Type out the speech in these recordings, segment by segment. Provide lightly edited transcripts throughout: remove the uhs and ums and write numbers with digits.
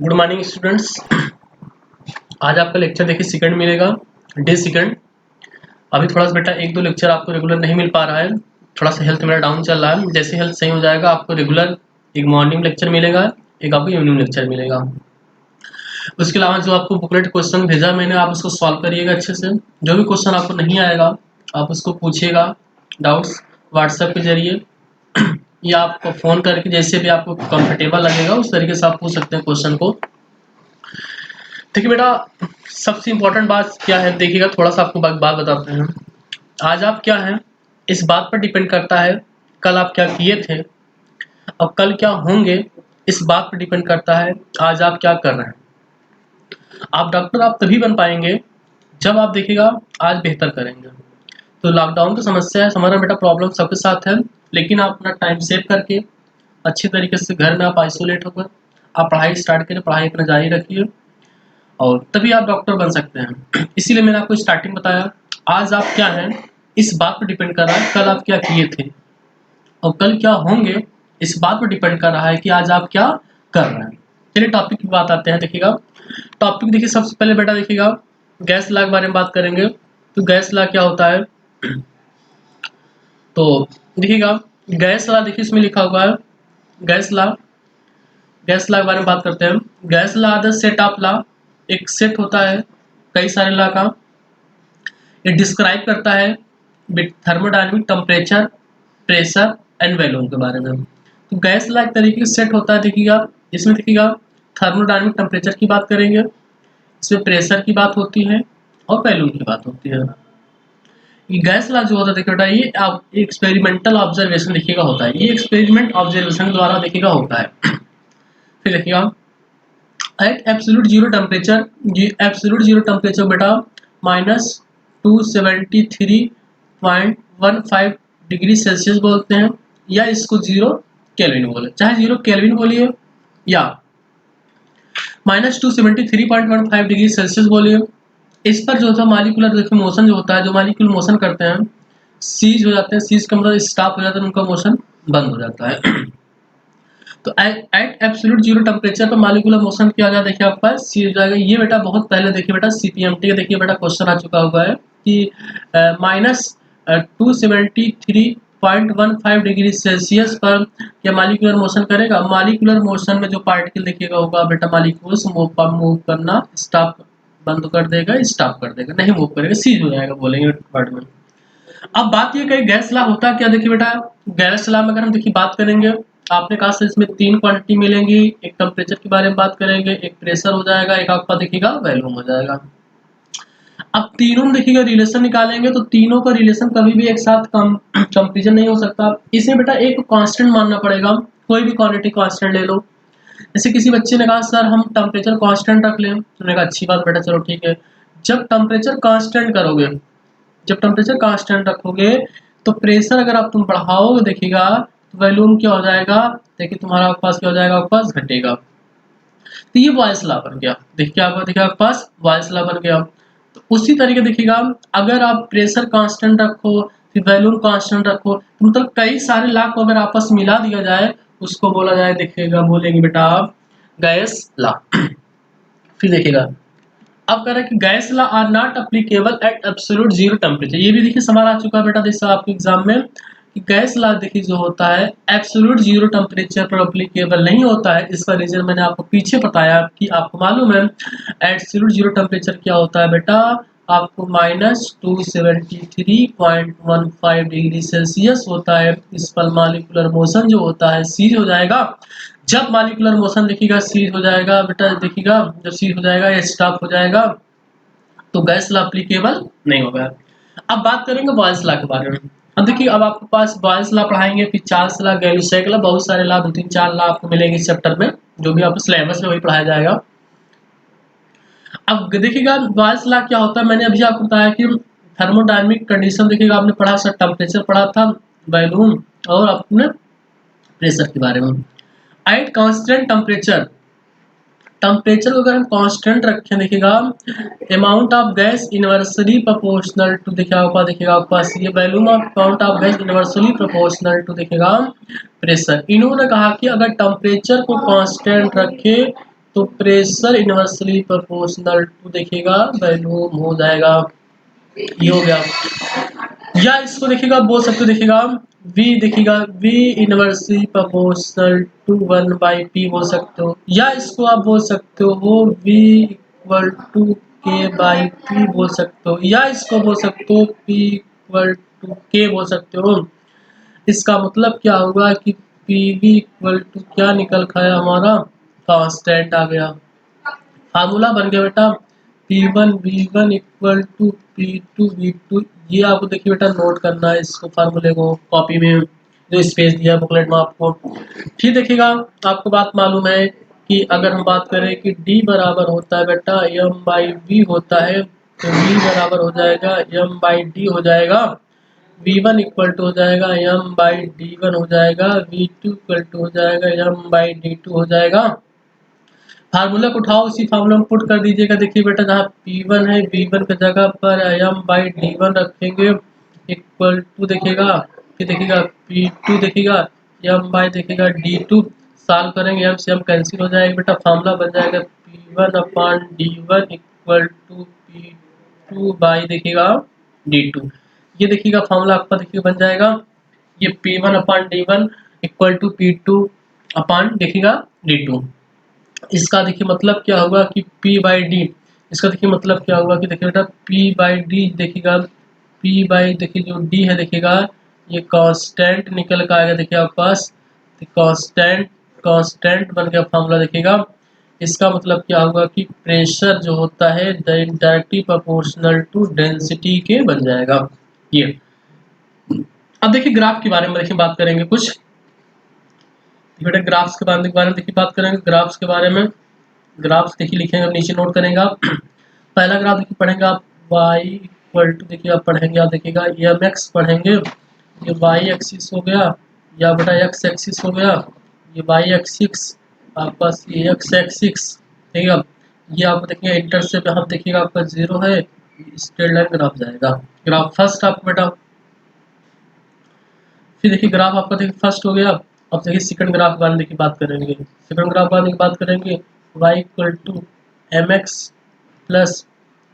Good morning students. आज आपका lecture देखिए सेकंड मिलेगा, डे सेकंड। अभी थोड़ा सा बेटा एक दो लेक्चर आपको रेगुलर नहीं मिल पा रहा है, थोड़ा सा हेल्थ मेरा डाउन चल रहा है। जैसे हेल्थ सही हो जाएगा आपको रेगुलर एक मॉर्निंग लेक्चर मिलेगा, एक आपको इवनिंग लेक्चर मिलेगा। उसके अलावा जो आपको बुकलेट क्वेश्चन भेजा मैंने, आप उसको सॉल्व करिएगा अच्छे से। जो भी क्वेश्चन आपको नहीं आएगा आप उसको पूछिएगा डाउट्स व्हाट्सएप के जरिए या आपको फ़ोन करके, जैसे भी आपको कंफर्टेबल लगेगा उस तरीके से आप पूछ सकते हैं क्वेश्चन को। देखिए बेटा, सबसे इम्पोर्टेंट बात क्या है देखिएगा, थोड़ा सा आपको बात बताते हैं। आज आप क्या हैं इस बात पर डिपेंड करता है कल आप क्या किए थे, और कल क्या होंगे इस बात पर डिपेंड करता है आज आप क्या कर रहे हैं। आप डॉक्टर आप तभी बन पाएंगे जब आप देखिएगा आज बेहतर करेंगे। तो लॉकडाउन की समस्या है, हमारा बेटा प्रॉब्लम सबके साथ है, लेकिन आप अपना टाइम सेव करके अच्छी तरीके से घर में आप आइसोलेट होकर आप पढ़ाई स्टार्ट करें, पढ़ाई अपना जारी रखिए और तभी आप डॉक्टर बन सकते हैं। इसीलिए मैंने आपको स्टार्टिंग बताया, आज आप क्या हैं इस बात पर डिपेंड कर रहा है कल आप क्या किए थे, और कल क्या होंगे इस बात पर डिपेंड कर रहा है कि आज आप क्या कर रहे हैं। चलिए टॉपिक की बात आते हैं। देखिएगा टॉपिक, देखिए सबसे पहले बेटा देखिएगा गैस लॉ के बारे में बात करेंगे। तो गैस लॉ क्या होता है, तो देखिएगा गैस लॉ, देखिए इसमें लिखा हुआ है गैस लॉ। गैस लॉ के बारे में बात करते हैं। Gas law the set of law, एक सेट होता है कई सारे लॉ का। ये डिस्क्राइब करता है thermodynamic temperature, pressure and volume के बारे में। तो गैस लॉ एक तरीके से सेट होता है। देखिएगा इसमें देखिएगा थर्मोडायनेमिक टेम्परेचर की बात करेंगे, इसमें प्रेशर की बात होती है और वॉल्यूम की बात होती है। ये गैस लॉ जो होता है देखिए बेटा, ये एक्सपेरिमेंटल ऑब्जर्वेशन देखिएगा होता है, ये एक्सपेरिमेंट ऑब्जर्वेशन द्वारा देखिएगा होता है। फिर देखिएगा एट एब्सोल्यूट जीरो टेम्परेचर, ये एब्सोल्यूट जीरो टेम्परेचर बेटा -273.15 डिग्री सेल्सियस बोलते हैं, या इसको जीरो केल्विन बोले, चाहे जीरो केल्विन बोलिए या -273.15 डिग्री सेल्सियस बोलिए। इस पर जो था मालिकुलर देखिए मोशन जो होता है, जो मालिक्यूल मोशन करते हैं सीज हो जाते हैं, सीज का मतलब स्टॉप हो जाता है, उनका मोशन बंद हो जाता है। तो एट एब्सोल्यूट जीरो टेम्परेचर पर मालिकुलर मोशन क्या हो जाएगा, देखिए आपका सी हो जाएगा। ये बेटा बहुत पहले देखिए बेटा सीपीएमटी का देखिए बेटा क्वेश्चन आ चुका हुआ है कि -273.15 डिग्री सेल्सियस पर क्या मालिकुलर मोशन करेगा। मालिकुलर मोशन में जो पार्टिकल देखिएगा होगा बेटा, मालिक्यूल्स मूव करना स्टॉप बंद कर देगा, स्टॉप कर देगा, नहीं मूव करेगा, सीज हो जाएगा बोलेंगे वर्ड में। अब बात ये कही गैस लॉ होता क्या, देखिए बेटा गैस लॉ में अगर हम देखिए बात करेंगे, आपने कहा सर इसमें तीन क्वांटिटी मिलेंगी, एक टेम्परेचर के बारे में बात करेंगे, एक प्रेशर हो जाएगा, एक आपका देखिएगा वॉल्यूम हो जाएगा। अब तीनों में देखिएगा रिलेशन निकालेंगे, तो तीनों का रिलेशन कभी भी एक साथ कंपेरिजन नहीं हो सकता। इसमें बेटा एक कांस्टेंट मानना पड़ेगा, कोई भी क्वांटिटी कांस्टेंट ले लो। जैसे किसी बच्चे ने कहा सर हम टेम्परेचर कांस्टेंट रख लें, तो मैंने कहा अच्छी बात बेटा, चलो ठीक है। जब टेम्परेचर कांस्टेंट करोगे, जब टेम्परेचर कांस्टेंट रखोगे तो प्रेशर अगर आप तुम बढ़ाओगे देखिएगा तो वॉल्यूम क्या हो जाएगा, देखिए तुम्हारा पास क्या हो जाएगा, आपके पास घटेगा। तो ये बॉयल्स लॉ बन गया, देखिए आपके पास बॉयल्स लॉ बन गया। तो उसी तरीके देखिएगा अगर आप प्रेशर कांस्टेंट रखो फिर वॉल्यूम कांस्टेंट रखो, तो मतलब कई सारे लॉ को अगर आपस मिला दिया जाए उसको बोला जाए, देखिएगा बोलेंगे बेटा आप गैस लॉ। फिर देखिएगा अब कह रहा है कि gas law are not applicable at absolute zero temperature. ये भी देखिए सवाल आ चुका है बेटा जैसे आपके एग्जाम में कि गैस लॉ देखिए जो होता है एब्सोल्यूट जीरो टेम्परेचर पर अप्लीकेबल नहीं होता है। इसका रीजन मैंने आपको पीछे बताया कि आपको मालूम है एब्सोल्यूट जीरो टेम्परेचर क्या होता है बेटा, आपको -273.15 डिग्री सेल्सियस होता है। इस पर मालिकुलर मोशन जो होता है सीज हो जाएगा। जब मालिकुलर मोशन देखिएगा सीज हो जाएगा बेटा, देखिएगा जब सीज हो जाएगा या स्टॉप हो जाएगा तो गैस लॉ एप्लीकेबल नहीं होगा। अब बात करेंगे बॉयल्स लॉ के बारे में। अब देखिए अब आपके पास बॉयल्स लॉ पढ़ाएंगे, फिर चार्ल्स लॉ, गैलुसेक लॉ, बहुत सारे लॉ, 2-3-4 लॉ आपको मिलेंगे इस चैप्टर में, जो भी आपको सिलेबस में वही पढ़ाया जाएगा। अब देखिएगा बॉयल्स लॉ क्या होता है, मैंने अभी आपको बताया कि थर्मोडायनेमिक कंडीशन देखिएगा आपने पढ़ा, सर टेम्परेचर पढ़ा था, वॉल्यूम और आपने प्रेशर के बारे में। एट कांस्टेंट टेम्परेचर, टेम्परेचर को अगर हम कांस्टेंट रखें देखिएगा amount of gas inversely proportional to, देखिएगा आपके पास ये volume of amount of gas inversely proportional to देखिएगा प्रेशर। इन्होंने कहा कि अगर टेम्परेचर को कांस्टेंट रखे तो प्रेशर इनवर्सली प्रोपोर्शनल टू देखिएगा वैल्यूम हो जाएगा, ये हो गया। या इसको देखिएगा बोल सकते हो, देखिएगा v देखिएगा v inversely proportional to 1/p बोल सकते हो, या इसको आप बोल सकते हो v इक्वल टू k/p बोल सकते हो, या इसको बोल सकते हो p इक्वल टू k बोल सकते हो। इसका मतलब क्या होगा कि pv इक्वल टू क्या निकल खाया हमारा, कांस्टेंट आ गया। फार्मूला बन गया बेटा P1 V1 equal to P2 V2। ये आपको देखिए बेटा नोट करना है इसको, फार्मूले को कॉपी में जो स्पेस दिया है बुकलेट में आपको। फिर देखिएगा आपको बात मालूम है कि अगर हम बात करें कि D बराबर होता है बेटा M/V होता है, तो V बराबर हो जाएगा M/D हो जाएगा, V1 इक्वल टू हो जाएगा M/D1 हो जाएगा, V2 इक्वल टू हो जाएगा M/D2 हो जाएगा। फार्मूला को उठाओ, उसी फार्मूला में पुट कर दीजिएगा। देखिए बेटा जहाँ P1 है V1 की जगह पर M/D1 रखेंगे इक्वल टू देखिएगा, फिर देखिएगा P2 देखिएगा देखिएगा D2, सॉल्व करेंगे M से M कैंसिल हो जाएगा बेटा, फार्मूला बन जाएगा P1/D1 इक्वल टू P2 देखिएगा D2। ये देखिएगा फार्मूला आपका देखिए बन जाएगा, ये P1/D1 इक्वल टू P2 देखिएगा D2। इसका देखिए मतलब क्या होगा कि P/D, इसका देखिए मतलब क्या होगा कि देखिए बेटा P/D देखिएगा, P/ देखिए जो D है देखिएगा ये कांस्टेंट निकल कर आएगा, देखिए आपके पास कांस्टेंट कांस्टेंट बन गया फार्मूला देखिएगा। इसका मतलब क्या होगा कि प्रेशर जो होता है डायरेक्टली प्रोपोर्शनल टू डेंसिटी के बन जाएगा ये। अब देखिए ग्राफ के बारे में देखिए बात करेंगे कुछ बेटा, ग्राफ्स के बारे में देखिए बात करेंगे। ग्राफ्स के बारे में, ग्राफ्स देखिए लिखेंगे नीचे नोट करेंगे आप। पहला ग्राफ देखिए पढ़ेंगे आप y इक्वल टू देखिए आप पढ़ेंगे, आप देखिएगा mx पढ़ेंगे, ये y एक्सिस हो गया, या बेटा x एक्सिस हो गया, ये y एक्सिस आपके पास, ये x एक्सिस ठीक है। ये आपको देखिएगा इंटरसेप्ट यहाँ देखिएगा आपका 0 है, स्ट्रेट लाइन ग्राफ जाएगा। ग्राफ फर्स्ट आपको बेटा, फिर देखिए ग्राफ आपका देखिए फर्स्ट हो गया। अब देखिए सेकंड ग्राफ बारे में देखिए बात करेंगे, सेकंड ग्राफ बारे में बात करेंगे y equal to mx plus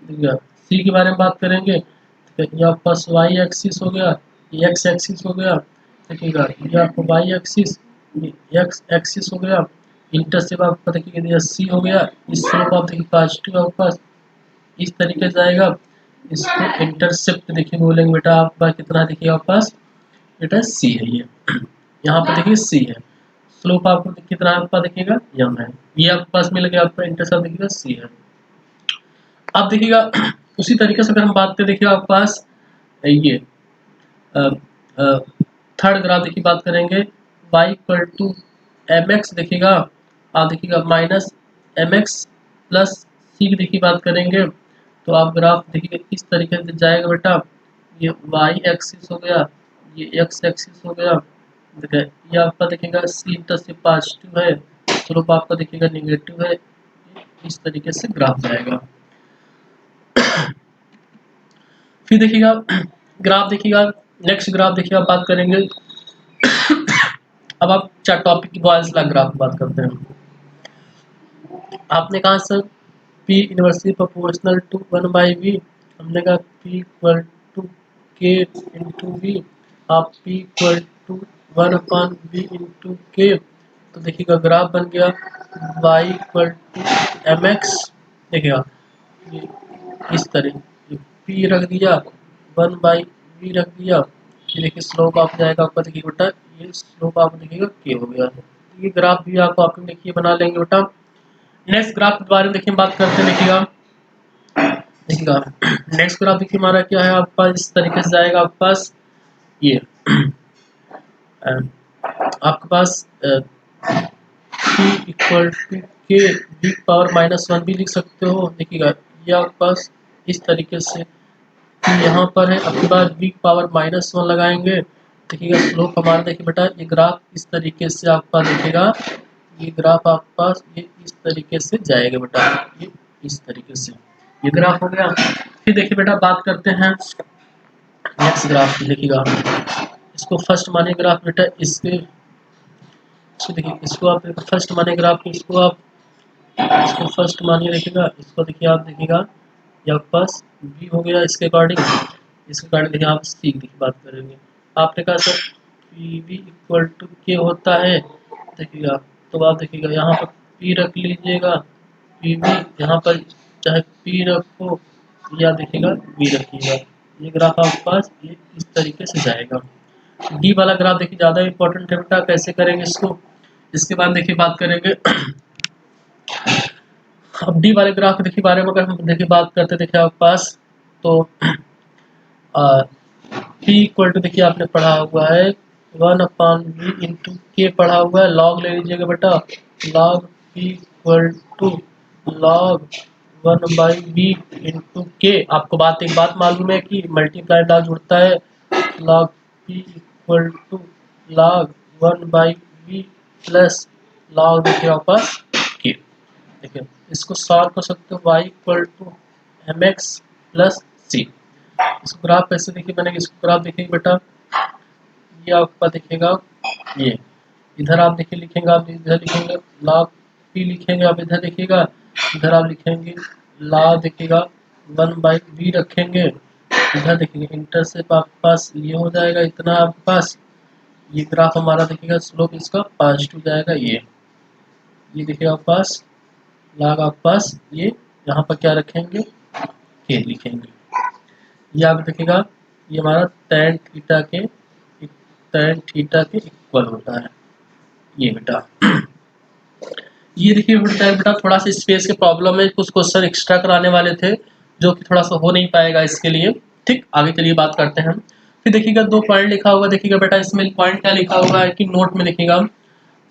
C के बारे में बात करेंगे। ये आपके पास y एक्सिस हो गया, ये x एक्सिस हो गया देखिएगा, ये आपको y एक्सिस, ये x एक्सिस हो गया। इंटरसेप्ट आपका देखिए c हो गया, इस स्लोप आप देखिए पॉजिटिव आपके पास इस तरीके से आएगा। इसको इंटरसेप्ट देखिए बोलेंगे बेटा आपका कितना देखिए आपके पास बेटा सी है ये, यहाँ पर देखिए सी है। स्लोप आपको कितना आपका देखिएगा यम है, ये आपके पास मिल गया, आपका इंटरसेप्ट देखिएगा सी है। अब देखिएगा उसी तरीके से अगर हम बात करें देखिए आपके पास ये थर्ड ग्राफ देखिए बात करेंगे y इक्वल टू mx देखिएगा, आप देखिएगा माइनस mx प्लस सी की देखिए बात करेंगे, तो आप ग्राफ देखिए इस तरीके से जाएगा बेटा। ये y एक्सिस हो गया, ये x एक्सिस हो गया, देखिए ये आपका देखिएगा सी इंटरसेप्ट पॉजिटिव है, स्लोप आपका देखिएगा निगेटिव है, इस तरीके से ग्राफ जाएगा। फिर देखिएगा ग्राफ देखिएगा, नेक्स्ट ग्राफ देखिए आप बात करेंगे। अब आप चार टॉपिक की बॉयल्स लॉ ग्राफ की बात करते हैं। आपने कहा sir P inversely proportional to 1/v, हमने कहा P equal to K into V, आप P equal to 1/v into K, तो देखिएगा ग्राफ बन गया y इक्वल टू mx देखिएगा ये इस तरह P रख दिया 1/v रख दिया, ये देखिए स्लोप आप जाएगा आपका देखिए बेटा, ये स्लोप आप देखिएगा K हो गया। ये ग्राफ भी आपको आपने देखिए बना लेंगे बेटा। नेक्स्ट ग्राफ के बारे में देखिए बात करते हैं, देखिएगा देखिएगा नेक्स्ट ग्राफ देखिए हमारा क्या है आपके पास, इस तरीके से जाएगा आपके पास ये आपके पास P equal to K V power -1 भी लिख सकते हो। देखिएगा ये आपके पास इस तरीके से यहाँ पर है, आपके पास वी पावर -1 लगाएंगे, देखिएगा स्लोप हमारा देखिए बेटा ये ग्राफ इस तरीके से आपका देखिएगा, ये ग्राफ आपके पास ये इस तरीके से जाएगा बेटा, ये इस तरीके से ये ग्राफ हो गया। फिर देखिए बेटा बात करते हैं नेक्स्ट ग्राफ की, देखिएगा इसको फर्स्ट माने ग्राफ बेटा, इसको देखिए इसको आप फर्स्ट माने ग्राफ, इसको आप इसको फर्स्ट मानिए देखिएगा, इसको देखिए आप देखिएगा ये आपके पास बी हो गया इसके अकॉर्डिंग। इसके अकॉर्डिंग देखिए आप सी की बात करेंगे। आपने कहा sir P V equal to K होता है, देखिएगा तो आप देखिएगा यहाँ पर पी रख लीजिएगा, पी वी यहाँ पर चाहे पी रखो या देखिएगा वी रखिएगा। ये ग्राफ आपके पास ये इस तरीके से जाएगा। डी वाला ग्राफ देखिए ज़्यादा इंपॉर्टेंट है बेटा, कैसे करेंगे इसको। इसके बाद देखिए बात करेंगे अब डी वाले ग्राफ देखिए बारे में अगर हम देखिए बात करते देखिए आपके पास तो पी इक्वल टू देखिए आपने पढ़ा हुआ है 1/v इंटू के पढ़ा हुआ है, लॉग ले लीजिएगा बेटा, log P equal to log 1/v into K. आपको एक बात मालूम है कि मल्टीप्लाई लॉग जुड़ता है, log P equal to log 1/v plus log देखिए आपके पास के। देखिए इसको सॉल्व कर सकते हो, y equal to M X plus C. इसको ग्राफ कैसे देखिए बनेगा, इसको ग्राफ देखिए बेटा, ये आपका देखिएगा ये इधर आप देखिए लिखेंगे, आप इधर लिखेंगे लॉग पी लिखेंगे, आप इधर देखिएगा, इधर आप लिखेंगे लॉग देखिएगा 1/v रखेंगे, इधर देखिएगा इंटरसेप्ट आपके पास ये हो जाएगा इतना आपके पास। ये ग्राफ हमारा देखिएगा स्लोप इसका पॉजिटिव जाएगा। ये देखिए आपके पास लॉग आपके पास ये यहाँ पर क्या रखेंगे के लिखेंगे। ये आप देखिएगा ये हमारा tan थीटा के इक्वल होता है ये बेटा। ये देखिए बेटा थोड़ा सा स्पेस के प्रॉब्लम है, कुछ क्वेश्चन एक्स्ट्रा कराने वाले थे जो कि थोड़ा सा हो नहीं पाएगा इसके लिए। ठीक, आगे चलिए बात करते हैं। फिर देखिएगा 2 पॉइंट लिखा हुआ देखिएगा बेटा, इसमें पॉइंट क्या लिखा हुआ है कि नोट में लिखिएगा,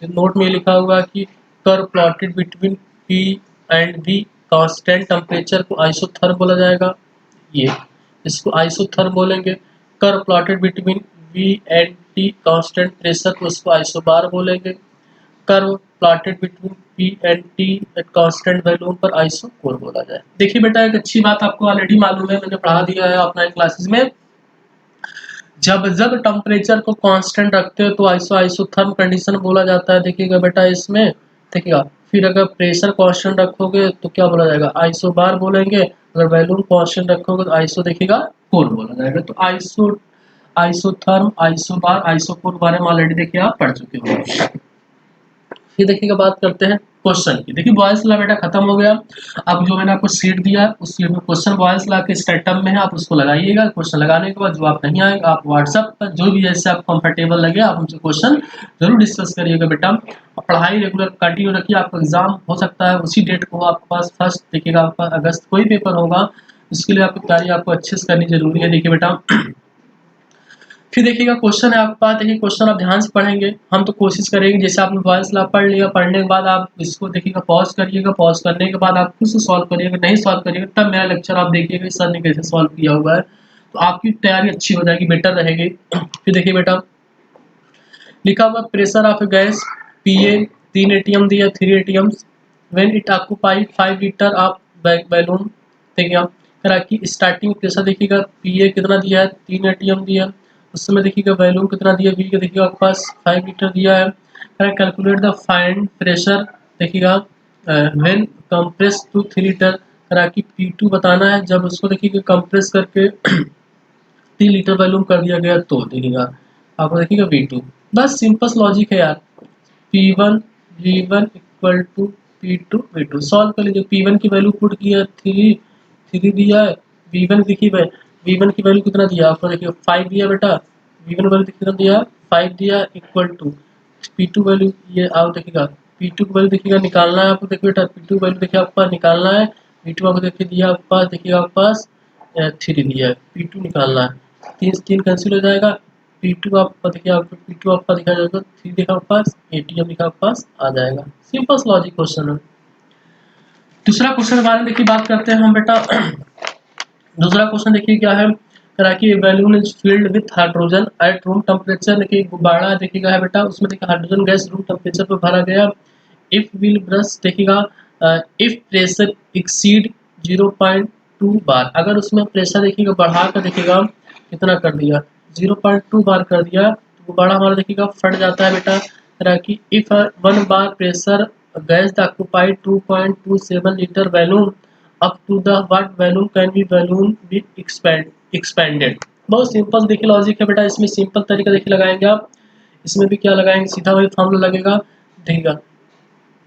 नोट में लिखा हुआ है कि curve plotted between P and V constant temperature को आइसोथर्म बोला जाएगा। ये इसको आइसोथर्म बोलेंगे। Curve plotted between V and T constant pressure को उसको आइसोबार बोलेंगे। Curve plotted between P and T at constant volume पर आइसोकोर बोला जाए। देखिए बेटा एक अच्छी बात आपको ऑलरेडी मालूम है, मैंने पढ़ा दिया है ऑफलाइन क्लासेस में, जब जब टेम्परेचर को कांस्टेंट रखते हो तो आइसोथर्म कंडीशन बोला जाता है। देखिएगा बेटा इसमें देखिएगा, फिर अगर प्रेशर कांस्टेंट रखोगे तो क्या बोला जाएगा, आइसोबार बोलेंगे। अगर वैल्यूम कांस्टेंट रखोगे तो आइसो देखिएगा कोर बोला जाएगा। तो आइसोथर्म, आइसोबार, आइसोकोर के बारे में ऑलरेडी देखिए आप पढ़ चुके हो। फिर देखिएगा बात करते हैं क्वेश्चन की। देखिए बॉयल्स लॉ बेटा खत्म हो गया। अब जो मैंने आपको सीट दिया उस सीट में क्वेश्चन बॉयल्स लॉ के स्टेटम में है, आप उसको लगाइएगा। क्वेश्चन लगाने के बाद जो आप नहीं आएगा आप व्हाट्सएप पर जो भी जैसे आप कंफर्टेबल लगे आप हमसे क्वेश्चन जरूर डिस्कस करिएगा बेटा। पढ़ाई रेगुलर कंटिन्यू रखिए, आपका एग्जाम हो सकता है उसी डेट को आपके पास फर्स्ट देखिएगा आपका अगस्त कोई पेपर होगा, इसके लिए आपकी तैयारी आपको अच्छे से करनी जरूरी है। देखिए बेटा फिर देखिएगा क्वेश्चन है आपके पास, देखिए क्वेश्चन आप ध्यान से पढ़ेंगे। हम तो कोशिश करेंगे जैसे आपने बॉयल्स लॉ पढ़ लिया, पढ़ने के बाद आप इसको देखिएगा पॉज करिएगा, पॉज करने के बाद आप खुद से सॉल्व करिएगा, नहीं सॉल्व करिएगा तब मेरा लेक्चर आप देखिएगा सर ने कैसे सॉल्व किया हुआ है, तो आपकी तैयारी अच्छी हो जाएगी, बेटर रहेगी। फिर देखिए बेटा लिखा हुआ pressure of gas PA 3 ATM दिया, 3 ATM when it occupy 5 litre of balloon. देखिए आप करा कि स्टार्टिंग प्रेशर देखिएगा पीए कितना दिया है 3 एटीएम दिया, उस समय देखिएगा वैल्यूम कितना दिया वी का देखिएगा आपके पास 5 लीटर दिया है। कैलकुलेट द फाइंड प्रेशर देखिएगा व्हेन कंप्रेस टू 3 लीटर, करा कि P2 बताना है जब उसको देखिएगा कंप्रेस करके 3 लीटर वैल्यूम कर दिया गया तो देखिएगा आपको देखिएगा V2। बस सिंपल लॉजिक है यार, P1 V1 equal to P2 V2 solve कर लीजिए। P1 की वैल्यू पुट किया 3 दिया है, V1 देखिए V1 की वैल्यू कितना दिया आपको देखिए 5 दिया बेटा, V1 वैल्यू कितना दिया 5 दिया इक्वल टू P2 वैल्यू ये आप देखिएगा P2 की वैल्यू देखिएगा निकालना है आपको, देखिए बेटा P2 वैल्यू देखिए आपके पास निकालना है, P2 आपको देखिए दिया आपके पास देखिएगा आपके पास 3 दिया है, P2 निकालना है, 3 कैंसिल हो जाएगा, P2 आपका देखिए आपको P2 आपका दिखा जाएगा 3 दिखा आपके पास, ATM दिखा आपके पास आ जाएगा। सिंपल लॉजिक क्वेश्चन है। दूसरा क्वेश्चन के बारे में देखिए बात करते हैं हम बेटा। दूसरा क्वेश्चन देखिए क्या है, करा कि balloon is filled with hydrogen at room temperature. देखिए गुब्बारा देखिएगा है बेटा, उसमें देखिए हाइड्रोजन गैस रूम टेम्परेचर पर भरा गया। इफ व्हील ब्रश देखिएगा इफ प्रेशर एक्सीड 0.2 बार, अगर उसमें प्रेशर देखिएगा बढ़ा कर देखिएगा कितना कर दिया 0.2 बार कर दिया तो गुब्बारा हमारा देखिएगा फट जाता है बेटा। करा कि if 1 bar pressure gas the occupied 2.27 litre balloon up to the what balloon can be balloon be expanded. बहुत सिंपल देखिए लॉजिक है बेटा, इसमें सिंपल तरीका देखिए लगाएंगे आप। इसमें भी क्या लगाएंगे, सीधा वही फॉर्मूला लगेगा, देखिएगा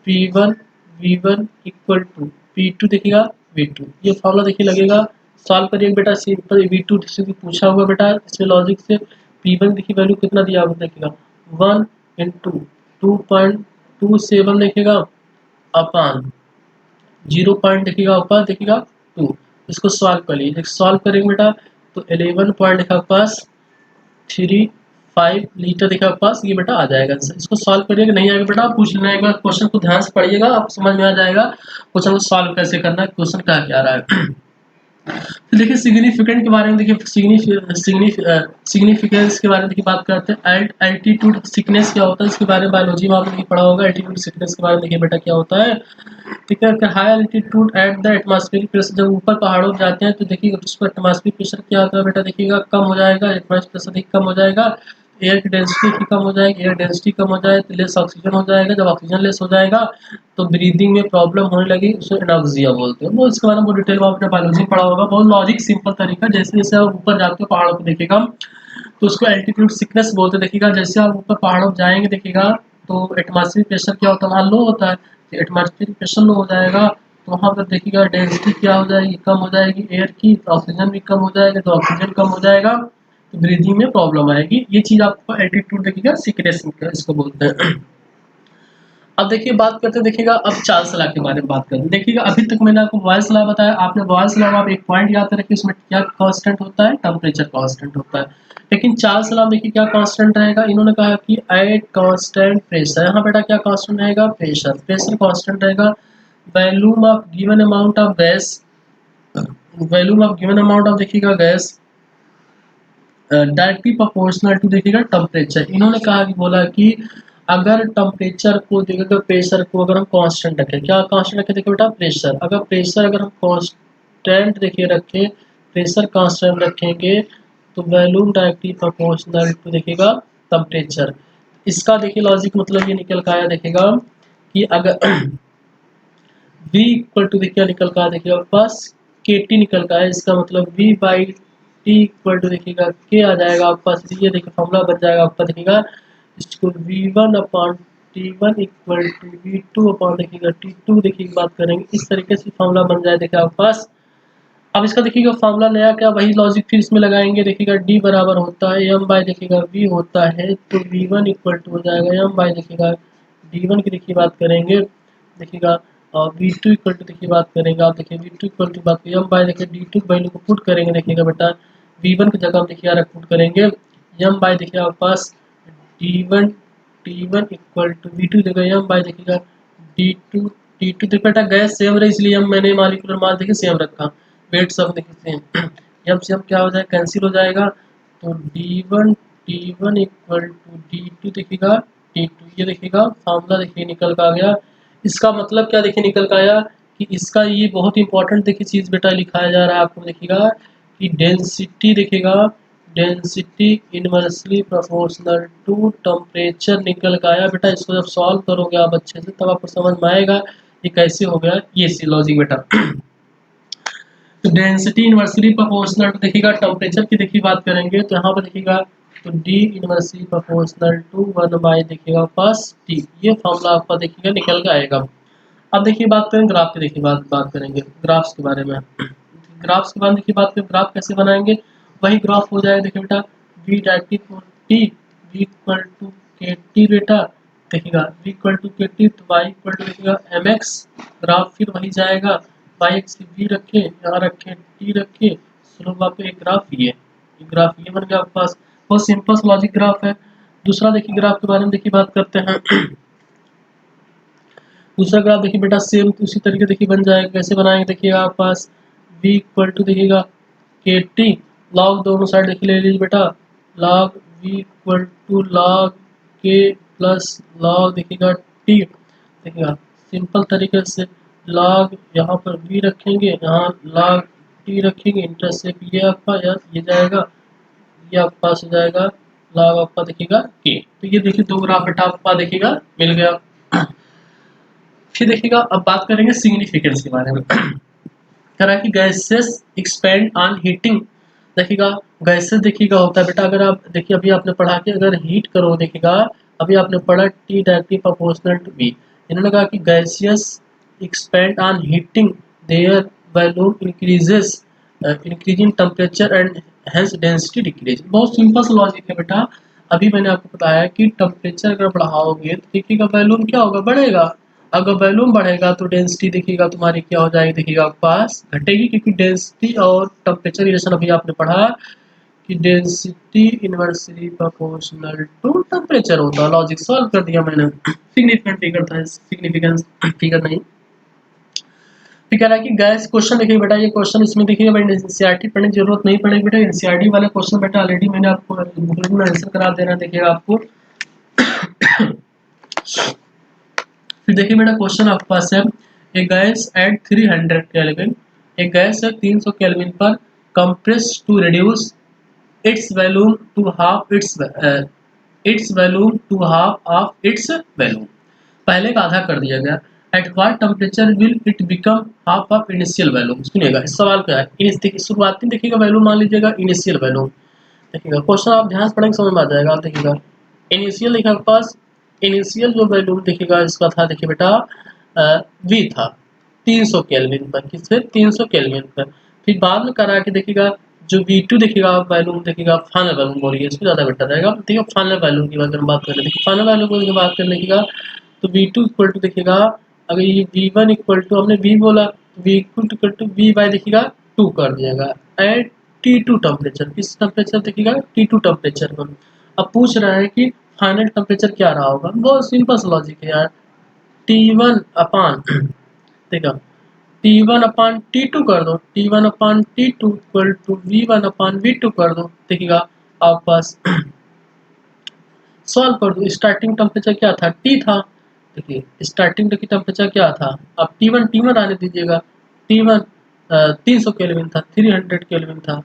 P1 V1 equal to P2 देखिएगा V2, ये फॉर्मूला देखिए लगेगा। सॉल्व करिए बेटा, सिंपल V2 से भी पूछा हुआ बेटा, इसमें लॉजिक से P1 देखिए वैल्यू कितना दिया हुआ देखिएगा 1 इंटू 2.27 देखिएगा अपान 0 पॉइंट देखिएगा ऊपर देखिएगा 2। इसको सॉल्व कर लीजिए, सॉल्व करेंगे बेटा तो 11 पॉइंट देखा पास 35 लीटर देखा पास, ये बेटा आ जाएगा। इसको सॉल्व करिएगा, नहीं आएगा बेटा पूछ लेना, एक बार क्वेश्चन को ध्यान से पढ़िएगा, आपको समझ में आ जाएगा क्वेश्चन को सॉल्व कैसे करना है, क्वेश्चन क्या क्या रहा है। तो देखिए सिग्निफिकेंट के बारे में, देखिए सिग्निफिकेंस के बारे में देखिए बात करते हैं। एल्टीट्यूड सिकनेस क्या होता है, इसके बारे में बायोलॉजी में आपने पढ़ा होगा। एल्टीट्यूड सिकनेस के बारे में देखिए बेटा क्या होता है, ठीक है। High altitude at the atmospheric pressure, जब ऊपर पहाड़ों पर जाते हैं तो देखिए उसका एटमॉस्फेरिक प्रेशर क्या होता है बेटा, देखिएगा कम हो जाएगा, एटमॉस्फेरिक प्रेशर देखिए कम हो जाएगा, एयर की डेंसिटी कम हो जाएगी, एयर डेंसिटी कम हो जाए तो लेस ऑक्सीजन हो जाएगा, जब ऑक्सीजन लेस हो जाएगा तो ब्रीदिंग में प्रॉब्लम होने लगी, उसे एनॉक्सिया बोलते हैं। वो इसके बारे में बहुत डिटेल में आपने बायोलॉजी में पढ़ा होगा। बहुत लॉजिक सिंपल तरीका, जैसे जैसे आप ऊपर जाते हो पहाड़ों पर देखिएगा तो उसको एल्टीट्यूड सिकनेस बोलते हैं। देखिएगा जैसे आप ऊपर पहाड़ों पर जाएंगे देखिएगा तो एटमॉस्फेरिक प्रेशर क्या होता है, वहाँ लो होता है, एटमॉस्फेरिक प्रेशर लो हो जाएगा तो वहाँ पर देखिएगा डेंसिटी क्या हो जाएगी, कम हो जाएगी एयर की, तो ऑक्सीजन भी कम हो जाएगा, तो ऑक्सीजन कम हो जाएगा तो ब्रीदिंग में प्रॉब्लम आएगी। ये चीज आपको एल्टीट्यूड देखिएगा सिकनेस इसको बोलते हैं। अब देखिए बात करते हैं, देखिएगा अब चार्ल्स लॉ के बारे में बात करते हैं। देखिएगा अभी तक मैंने आपको बॉयल्स लॉ बताया, आपने बॉयल्स लॉ में आप एक पॉइंट याद रखिए, उसमें क्या कांस्टेंट होता है, टेम्परेचर कांस्टेंट होता है। लेकिन चार्ल्स लॉ में देखिए क्या कांस्टेंट रहेगा, इन्होंने कहा कि एट कांस्टेंट प्रेशर, यहाँ बेटा क्या कांस्टेंट रहेगा, प्रेशर, प्रेशर कांस्टेंट रहेगा। Volume of given amount of gas, volume of given amount of देखिएगा गैस डायरेक्टली प्रोपोर्शनल टू देखिएगा टेम्परेचर। इन्होंने कहा कि बोला कि अगर टेम्परेचर को देखिएगा प्रेशर को अगर हम कांस्टेंट रखें, क्या कांस्टेंट रखें देखिए बेटा प्रेशर, अगर प्रेशर अगर हम कांस्टेंट देखिए रखें, प्रेशर कांस्टेंट रखेंगे तो वॉल्यूम डायरेक्टली प्रोपोर्शनल टू देखिएगा टेम्परेचर। इसका देखिए लॉजिक मतलब ये निकल का आया देखिएगा कि अगर v इक्वल टू देखिए निकल का देखिएगा बस के टी निकल का है, इसका मतलब v by T equal to देखिएगा के आ जाएगा आपका पास, ये देखिए फॉर्मूला बन जाएगा आपका देखिएगा, इसको v1 upon t1 equal to v2 upon देखिएगा t2 देखिए बात करेंगे, इस तरीके से फॉर्मूला बन जाए देखिए आपके पास। अब इसका देखिएगा फॉर्मूला नया क्या, वही लॉजिक फिर इसमें लगाएंगे, देखिएगा d बराबर होता है m बाई देखिएगा v होता है, तो v1 इक्वल टू हो जाएगा m बाई देखिएगा d1 की देखिए बात करेंगे, देखिएगा और v2 इक्वल टू देखिए बात करेंगे आप, देखिए v2 इक्वल टू बात करेंगे m बाई देखिए d2 वैल्यू को पुट करेंगे देखिएगा बेटा, v1 की जगह हम देखिए यार पुट करेंगे m बाई देखिए आपके पास d1 t1 equal to v2 जगह m बाई देखिएगा d2 t2 देखिए बेटा गैस सेम रहे इसलिए हम मैंने मॉलिक्यूलर मास देखिए सेम रखा, वेट सब देखिए सेम, जब से हम क्या हो जाएगा कैंसिल हो जाएगा, तो d1 t1 equal to d2 देखिएगा t2, ये देखिएगा फार्मूला देखिए निकल का आ गया। इसका मतलब क्या देखिए निकल का आया कि इसका ये बहुत इंपॉर्टेंट देखिए चीज़ बेटा लिखाया जा रहा है आपको देखिएगा कि डेंसिटी देखिएगा, density inversely proportional to temperature निकल का आया बेटा। इसको जब सॉल्व करोगे आप अच्छे से तब आपको समझ में आएगा ये कैसे हो गया, ये सी लॉजिक बेटा। तो डेंसिटी इनवर्सली प्रोपोर्शनल टू देखिएगा टेम्परेचर की देखिए बात करेंगे तो यहाँ पर देखिएगा तो D inversely proportional to 1 by देखिएगा पास टी, ये फॉर्मूला आपका देखिएगा निकल के आएगा। अब देखिए बात करें ग्राफ की, देखिए बात करेंगे ग्राफ्स के बारे में। ग्राफ्स के बारे में देखिए बात करें ग्राफ कैसे बनाएंगे, वही ग्राफ हो जाएगा देखिए बेटा V directly T V equal to K T बेटा, देखिएगा V equal to K T तो वाई इक्वल टू देखिएगा एम एक्स, ग्राफ फिर वही जाएगा वाई एक्स वी रखे यहाँ रखे टी रखे, स्लोप आपका एक ग्राफ ये, ग्राफ ये बन गया आपके पास, बहुत सिंपल लॉजिक ग्राफ है। दूसरा देखिए ग्राफ के बारे में देखिए बात करते हैं। दूसरा ग्राफ देखिए बेटा सेम उसी तरीके देखिए बन जाएगा, कैसे बनाएंगे देखिएगा आप पास v इक्वल टू देखिएगा के टी, लॉग दोनों साइड देखिए ले लीजिए बेटा, log v equal to log K plus log देखिएगा टी, देखिएगा सिंपल तरीके से लॉग यहाँ पर v रखेंगे यहाँ लॉग टी रखेंगे, इंटरसेप्ट ये आपका ये जाएगा, ये आपके पास हो जाएगा लॉग आपका देखिएगा के, तो ये देखिए दो ग्राफ बेटा आपका देखिएगा मिल गया। फिर देखिएगा अब बात करेंगे सिग्निफिकेंस के बारे में। कह रहा है कि गैसेस एक्सपेंड ऑन हीटिंग। देखिएगा गैसेस देखिएगा होता है बेटा, अगर आप देखिए अभी आपने पढ़ा कि अगर हीट करो, देखिएगा अभी आपने पढ़ा T directly proportional to B. इन्होंने कहा कि gases expand on heating their volume increases increasing temperature and hence density decrease. बहुत सिंपल सा लॉजिक है बेटा। अभी मैंने आपको बताया कि टेम्परेचर अगर बढ़ाओगे तो देखिएगा वॉल्यूम क्या होगा, बढ़ेगा। अगर वॉल्यूम बढ़ेगा तो डेंसिटी देखिएगा तुम्हारी क्या हो जाएगी, देखिएगा आपके पास घटेगी, क्योंकि डेंसिटी और टेम्परेचर रिलेशन अभी आपने पढ़ा कि density inversely proportional to temperature होता है। लॉजिक सॉल्व कर दिया मैंने। सिग्निफिकेंट फिगर था, सिग्निफिकेंस फिगर नहीं। फिर कह रहा है कि गैस क्वेश्चन देखिए बेटा, ये क्वेश्चन इसमें देखिए बेटा एनसीईआरटी पढ़ने की जरूरत नहीं पड़ेगी बेटा। एनसीईआरटी वाले क्वेश्चन बेटा ऑलरेडी मैंने आपको बुकलेट में आंसर करा देना, देखिएगा आपको। फिर देखिए बेटा क्वेश्चन आपके पास है, ए गैस एट 300 केल्विन, एक गैस है 300 केल्विन पर compress to reduce its volume to half its volume to half of its volume. पहले का आधा कर दिया गया। At what temperature will it become half of initial volume. सुनिएगा इस सवाल क्या है, शुरुआती देखिएगा वैल्यू मान लीजिएगा इनिशियल वैल्यूम। देखिएगा क्वेश्चन आप ध्यान से पढ़ेंगे समझ में आ जाएगा। आप देखिएगा इनिशियल लिखा आपके पास, इनिशियल जो वैल्यूम देखिएगा इसका था, देखिए बेटा वी था 300 केल्विन पर, किस पे 300 केल्विन पर। फिर बाद में करा के देखिएगा जो V2 देखिएगा वैल्यूम देखिएगा फाइनल वैल्यूम बोलिए, इसको ज़्यादा बेटर रहेगा। देखिए फाइनल वैल्यूम की अगर हम बात करें, देखिए फाइनल वैल्यूम की बात करने की तो V2 इक्वल टू देखिएगा, अगर ये V1 इक्वल टू हमने V बोला, V equal to V by देखिएगा 2 कर दिएगा एट T2 टेम्परेचर। किस टेम्परेचर देखिएगा T2 टेम्परेचर पर। अब पूछ रहा है कि फाइनल टेम्परेचर क्या रहा होगा। बहुत सिंपल सा लॉजिक है यार, T1 अपान देखा T1 अपान T2 कर दो, T1 upon T2 equal to V1 upon V2 कर दो। देखिएगा आप पास सॉल्व कर दो। स्टार्टिंग टेम्परेचर क्या था, T था। देखिए स्टार्टिंग देखिए टेम्परेचर क्या था, अब T1 आने दीजिएगा। T1 300 केल्विन था, 300 केल्विन था,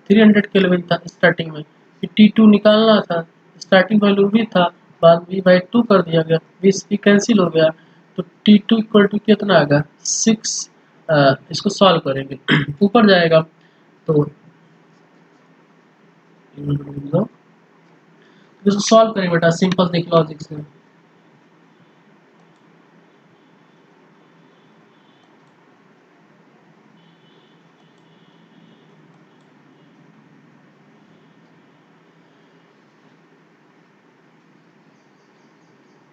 300 केल्विन था स्टार्टिंग में। फिर T2 निकालना था, स्टार्टिंग वैल्यू भी था, बाद V बाई 2 कर दिया गया, 20 भी कैंसिल हो गया। तो T2 इक्वल टू कितना आएगा 6। इसको सॉल्व करेंगे ऊपर जाएगा तो इसको सॉल्व करें बेटा, सिंपल देख लॉजिक से।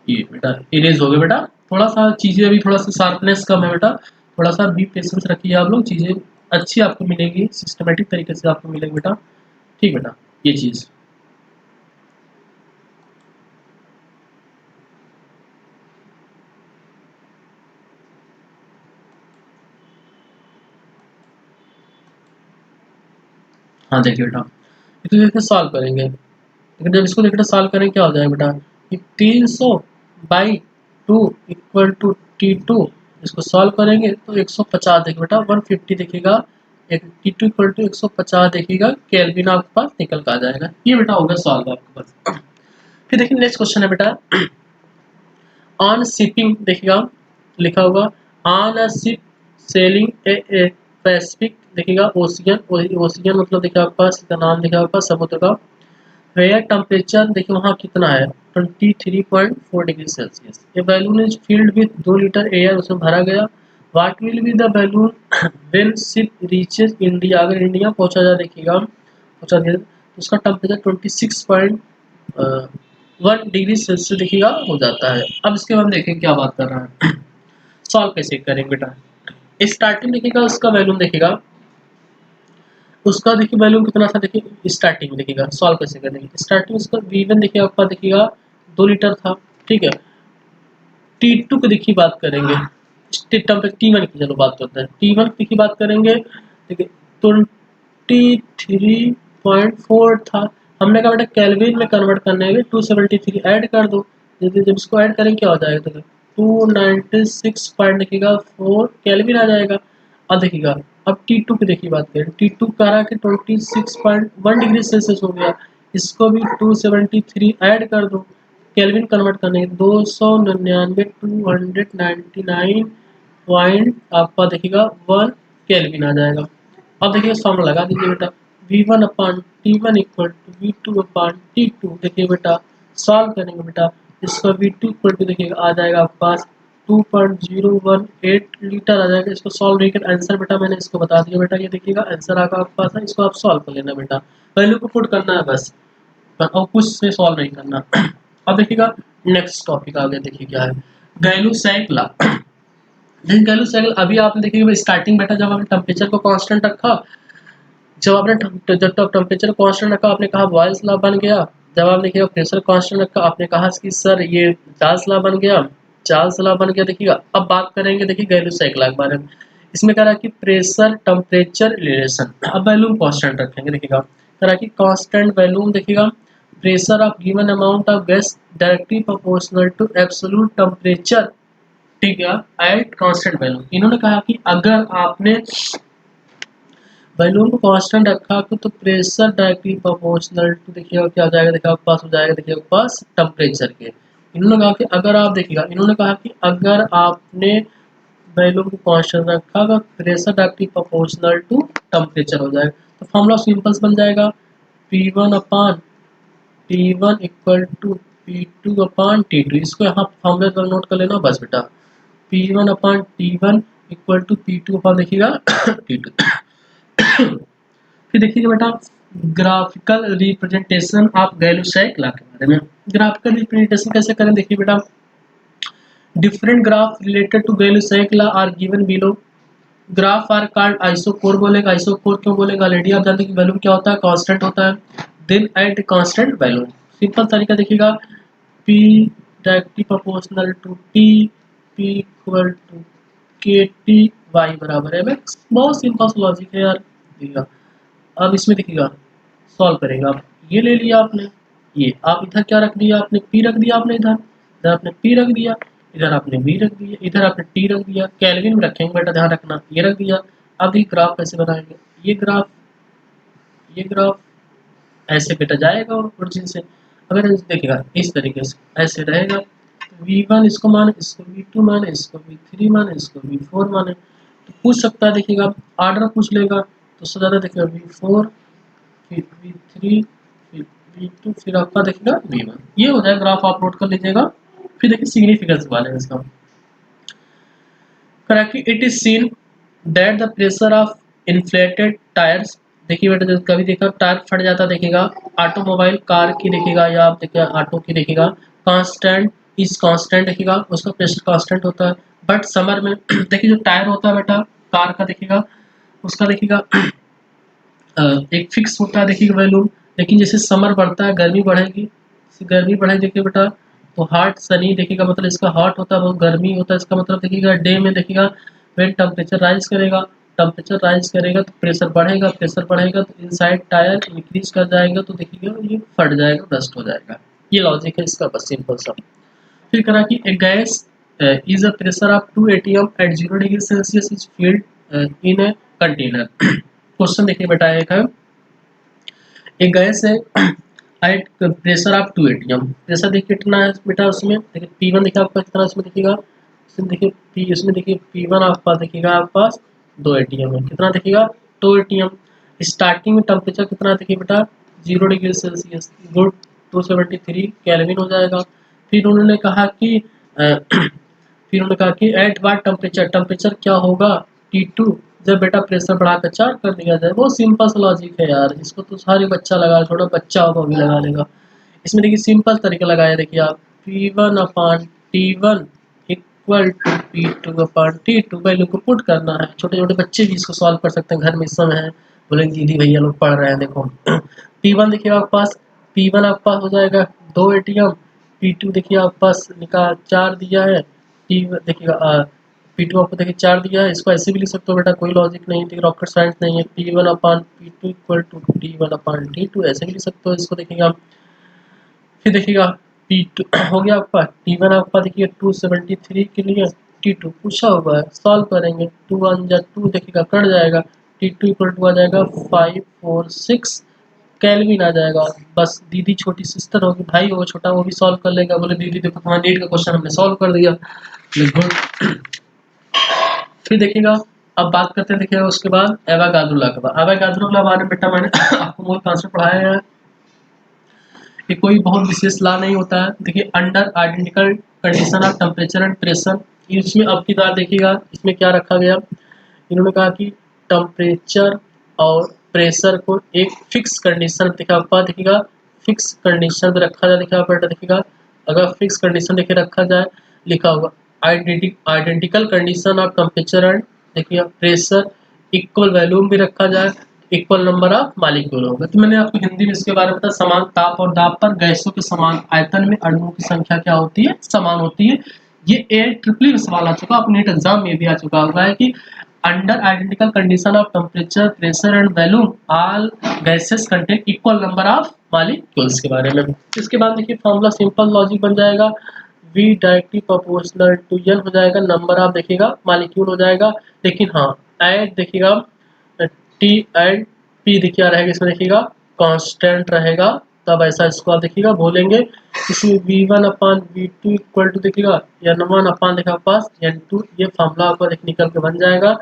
ये बेटा इरेज हो गया बेटा। थोड़ा सा चीजें अभी थोड़ा सा शार्पनेस कम है बेटा, थोड़ा सा बी पेशेंस रखिए आप लोग, चीजें अच्छी आपको मिलेंगी, सिस्टमेटिक तरीके से आपको मिलेगी बेटा। ठीक बेटा, ये चीज हाँ देखिए बेटा, तो देखिए सॉल्व करेंगे, लेकिन जब इसको देखिए सॉल्व करेंगे क्या हो जाएगा बेटा कि 300 बाई 2 इक्वल टू T2। इसको सॉल्व करेंगे तो 150 देखिए बेटा 150 देखिएगा, एक T2 इक्वल टू 150 देखिएगा केल्विन आपके पास निकल कर आ जाएगा। ये बेटा होगा सॉल्व आपके पास। फिर देखिए नेक्स्ट क्वेश्चन है बेटा, ऑन शिपिंग देखिएगा लिखा होगा, on a ship selling A Pacific देखिएगा ओशियन, ओशियन मतलब देखिए आपके पास इसका नाम देखिए आपका समुद्र का। वेयर टेम्परेचर देखिए वहाँ कितना है 23.4 डिग्री सेल्सियस। ये balloon is filled with 2 litre air उसमें भरा गया। What will be the balloon when ship reaches India. अगर इंडिया पहुंचा जाए देखिएगा पहुंचा दिया तो उसका टेम्परेचर 26.1 डिग्री सेल्सियस देखिएगा हो जाता है। अब इसके बाद देखें क्या बात कर रहा है, सॉल्व कैसे करेंगे बेटा। स्टार्टिंग देखिएगा उसका वैल्यूम देखिएगा, उसका देखिए वैल्यूम कितना था, देखिए स्टार्टिंग में देखिएगा सॉल्व कैसे करेंगे। स्टार्टिंग उसका V1 देखिए आपका देखिएगा 2 लीटर था, ठीक है। T2 की देखिए बात करेंगे, T1 की चलो बात करते हैं। T1 की बात करेंगे देखिए 23.4 था। हमने कहा बेटा केल्विन में कन्वर्ट करने के लिए 273 ऐड कर दो। जब इसको ऐड करेंगे क्या हो जाएगा, देखिए 296 पॉइंट देखिएगा 4 केल्विन आ जाएगा। अब देखिएगा अब T2 की देखिए बात करें, T2 करा के 26.1 डिग्री सेल्सियस हो गया, इसको भी 273 ऐड कर दो केल्विन कन्वर्ट करने के 299 आपका देखिएगा 1 केल्विन आ जाएगा। अब देखिए फॉर्मूला लगा दीजिए बेटा, V1 upon T1 equal to V2 upon T2। देखिए बेटा सॉल्व करेंगे बेटा, इसका V2 इक्वल टू देखिएगा आ जाएगा आपके पास 2.018 लीटर आ जाएगा। इसको सॉल्व नहीं कर आंसर बेटा मैंने इसको बता दिया बेटा, ये देखिएगा आंसर आगा आपके पास है, इसको आप सॉल्व कर लेना बेटा, वैल्यू को पुट करना है बस, और कुछ से सॉल्व नहीं करना। अब देखिएगा नेक्स्ट टॉपिक आ गया, देखिए क्या है गैलू-सैंक लॉ। गैलू-सैंक अभी आपने देखिए स्टार्टिंग बेटा जब आपने टेम्परेचर को कांस्टेंट रखा, जब टेम्परेचर कांस्टेंट रखा आपने कहा बॉयल्स लॉ बन गया। जब आपने देखिएगा प्रेशर कांस्टेंट रखा आपने कहा कि सर ये चार्ल्स लॉ बन गया, चार्ल्स लॉ बन गया। देखिएगा अब बात करेंगे देखिए गैलू-सैंक लॉ के बारे में। इसमें कह रहा है कि प्रेशर टेम्परेचर रिलेशन, अब वैल्यूम कांस्टेंट रखेंगे। देखिएगा कह रहा है कि कांस्टेंट वैल्यूम देखिएगा pressure of given amount of gas directly proportional to absolute temperature, ठीक है, एट कांस्टेंट वैल्यू। इन्होंने कहा कि अगर आपने वैल्यूम को कांस्टेंट रखा तो प्रेशर डायरेक्टली प्रोपोर्शनल टू देखिएगा क्या हो जाएगा, देखिए आपके पास हो जाएगा देखिए आपके पास टेम्परेचर के। इन्होंने कहा कि अगर आप देखिएगा, इन्होंने कहा कि अगर आपने वैल्यूम को कांस्टेंट रखा तो pressure directly proportional to temperature हो जाएगा। तो फॉर्मूला सिंपल्स बन जाएगा P1 upon T1 equal to P2 upon T2। इसको यहाँ फॉर्मूले पर नोट कर लेना बस बेटा, P1 upon T1 equal to P2 अपान देखिएगा T2। फिर देखिएगा बेटा graphical representation of Gay Lussac law के बारे में। ग्राफिकल रिप्रेजेंटेशन कैसे करें, देखिए बेटा different graph related to Gay Lussac law are given below. Graph are called isochore बोलेगा, आइसोकोर क्यों बोलेगा, ऑलरेडी आप जानते हैं कि वैल्यूम क्या होता है, कांस्टेंट होता है। Then at constant volume, simple तरीका देखिएगा P directly proportional to T, P equal to KT, Y बराबर है मैक्स। बहुत सिंपल लॉजिक है यार। देखिएगा अब इसमें देखिएगा सॉल्व करेगा आप, ये ले लिया आपने, ये आप इधर क्या रख दिया आपने, P रख दिया आपने, इधर इधर आपने P रख दिया, इधर आपने V रख दिया, इधर आपने T रख दिया, केल्विन में रखेंगे बेटा ध्यान रखना, ये रख दिया। अब ये ग्राफ कैसे बनाएंगे, ये ग्राफ ऐसे बेटा जाएगा ओरिजिन से। अगर देखिएगा इस तरीके से ऐसे रहेगा, V1 इसको माने, इसको V2 माने, इसको V3 माने, इसको V4 माने। तो पूछ सकता है देखिएगा ऑर्डर पूछ लेगा, तो सबसे ज़्यादा देखिएगा V4, फिर V3, फिर V2, फिर आपका देखिएगा V1। ये हो जाएगा ग्राफ, आप नोट कर लीजिएगा। फिर देखिए सिग्निफिकेंस वाले इसका correctly it is seen that the pressure of inflated tyres. देखिए बेटा जब कभी देखा टायर फट जाता देखिएगा ऑटोमोबाइल कार की देखिएगा, या आप देखिए ऑटो की देखिएगा कांस्टेंट इज कांस्टेंट देखिएगा, उसका प्रेशर कांस्टेंट होता है। बट समर में देखिए जो टायर होता है बेटा कार का देखिएगा, उसका देखिएगा एक फिक्स होता है देखिएगा वैल्यू। लेकिन जैसे समर बढ़ता है गर्मी बढ़ेगी, गर्मी बढ़ेगी देखिए बेटा तो हॉट सनी देखिएगा, मतलब इसका हॉट होता है बहुत गर्मी होता है, इसका मतलब देखिएगा डे में देखिएगा व्हेन टेम्परेचर राइज करेगा, टेम्परेचर राइज करेगा तो प्रेशर बढ़ेगा, प्रेशर बढ़ेगा तो इनसाइड टायर इंक्रीज कर जाएगा, तो देखिएगा ये फट जाएगा, रस्ट हो जाएगा। ये लॉजिक है इसका बस सिंपल सा। फिर करा कि a gas is a pressure of 2 atm at 0 degree Celsius is filled in a container. Question देखिए बेटा एक है, एक गैस है at pressure of 2 atm, pressure देखिए कितना है बेटा उसमें, देखिए P1 देखिए आपका कितना इसमें देखिएगा, इसमें देखिए इसमें देखिए P1 आपके पास देखिएगा आपके पास 2 atm है, कितना देखिएगा 2 atm। स्टार्टिंग में टेम्परेचर कितना देखिए बेटा 0 डिग्री सेल्सियस, गुड 273 केल्विन हो जाएगा। फिर उन्होंने कहा कि एट वाट टेम्परेचर, टेम्परेचर क्या होगा T2 जब बेटा प्रेशर बढ़ाकर 4 कर दिया जाए। बहुत सिंपल सा लॉजिक है यार, इसको तो सारे बच्चा लगा, छोटा बच्चा होगा भी लगा लेगा। इसमें देखिए सिंपल तरीका लगाया, देखिए आप P1 upon T1 equal to P2 upon T2, value को पुट करना है। छोटे छोटे बच्चे भी इसको सॉल्व कर सकते हैं, घर में इस समय है, बोलेंगे दीदी भैया लोग पढ़ रहे हैं। देखो P1 देखिए आपके पास, P1 आपके पास हो जाएगा 2 atm, P2 देखिए आपके पास निकाल 4 दिया है, T देखिएगा P2 आपको देखिए 4 दिया है। इसको ऐसे भी लिख सकते हो बेटा, कोई लॉजिक नहीं है, रॉकेट साइंस नहीं है। P1 upon P2 equal to T1 upon T2 ऐसे भी लिख सकते हो इसको, देखिएगा फिर देखिएगा P2 हो गया आपका, T1 आपका देखिए 273 के लिए, T2 पूछा हुआ है, सॉल्व करेंगे 2 1 जा 2 देखिएगा कट जाएगा, T2 इक्वल टू आ जाएगा 546 केल्विन आ जाएगा। बस दीदी छोटी सिस्टर होगी, भाई होगा छोटा, वो भी सॉल्व कर लेगा। बोले दीदी देखो तुम्हारा नीट का क्वेश्चन हमने सॉल्व कर दिया। गुड। फिर देखिएगा, अब बात करते हैं देखिएगा उसके बाद एवोगाड्रो लॉ के बाद। एवोगाड्रो लॉ बारे में बेटा मैंने आपको मूल कॉन्सेप्ट पढ़ाया है। ये कोई बहुत विशेष लॉ नहीं होता है। देखिए under identical condition of temperature and pressure, इसमें अब की बात देखिएगा इसमें क्या रखा गया। इन्होंने कहा कि टेम्परेचर और प्रेशर को एक फिक्स कंडीशन देखिएगा फिक्स कंडीशन में रखा जाए। देखिएगा बेटा देखिएगा, अगर फिक्स कंडीशन देखिए रखा जाए, लिखा हुआ identical condition of temperature and देखिए प्रेशर इक्वल वैल्यूम भी रखा जाए, इक्वल नंबर ऑफ मॉलिक्यूल होगा। तो मैंने आपको हिंदी में इसके बारे में बताया, समान ताप और दाब पर गैसों के समान आयतन में अणुओं की संख्या क्या होती है, समान होती है। ये AIEEE में सवाल आ चुका, अपने नीट एग्जाम में भी आ चुका हुआ है कि under identical condition of temperature pressure and volume all gases contain equal number of molecules के बारे में। इसके बाद देखिए फॉर्मूला सिंपल लॉजिक बन जाएगा, V directly proportional to N हो जाएगा, नंबर ऑफ देखिएगा मॉलिक्यूल हो जाएगा। लेकिन हाँ ऐड देखिएगा T एंड P देखिए रहेगा, इसमें देखिएगा कांस्टेंट रहेगा, तब ऐसा इसको आप देखिएगा बोलेंगे। इसमें V1 upon V2 equal to देखिएगा N1 अपान देखा पास N2, ये फॉर्मूला आपको निकल के बन जाएगा।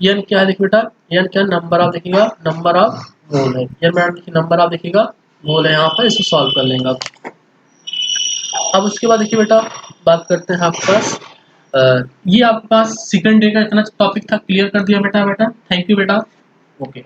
N क्या है देखिए बेटा, N क्या नंबर ऑफ देखिएगा, नंबर ऑफ मोल है। N मैडम देखिए नंबर ऑफ देखिएगा मोल है, यहाँ पर इसे सॉल्व कर लेंगे आप। अब उसके बाद देखिए बेटा बात करते हैं आपके पास ये आपके पास सेकंड डे का इतना टॉपिक था, क्लियर कर दिया बेटा। थैंक यू बेटा, ओके।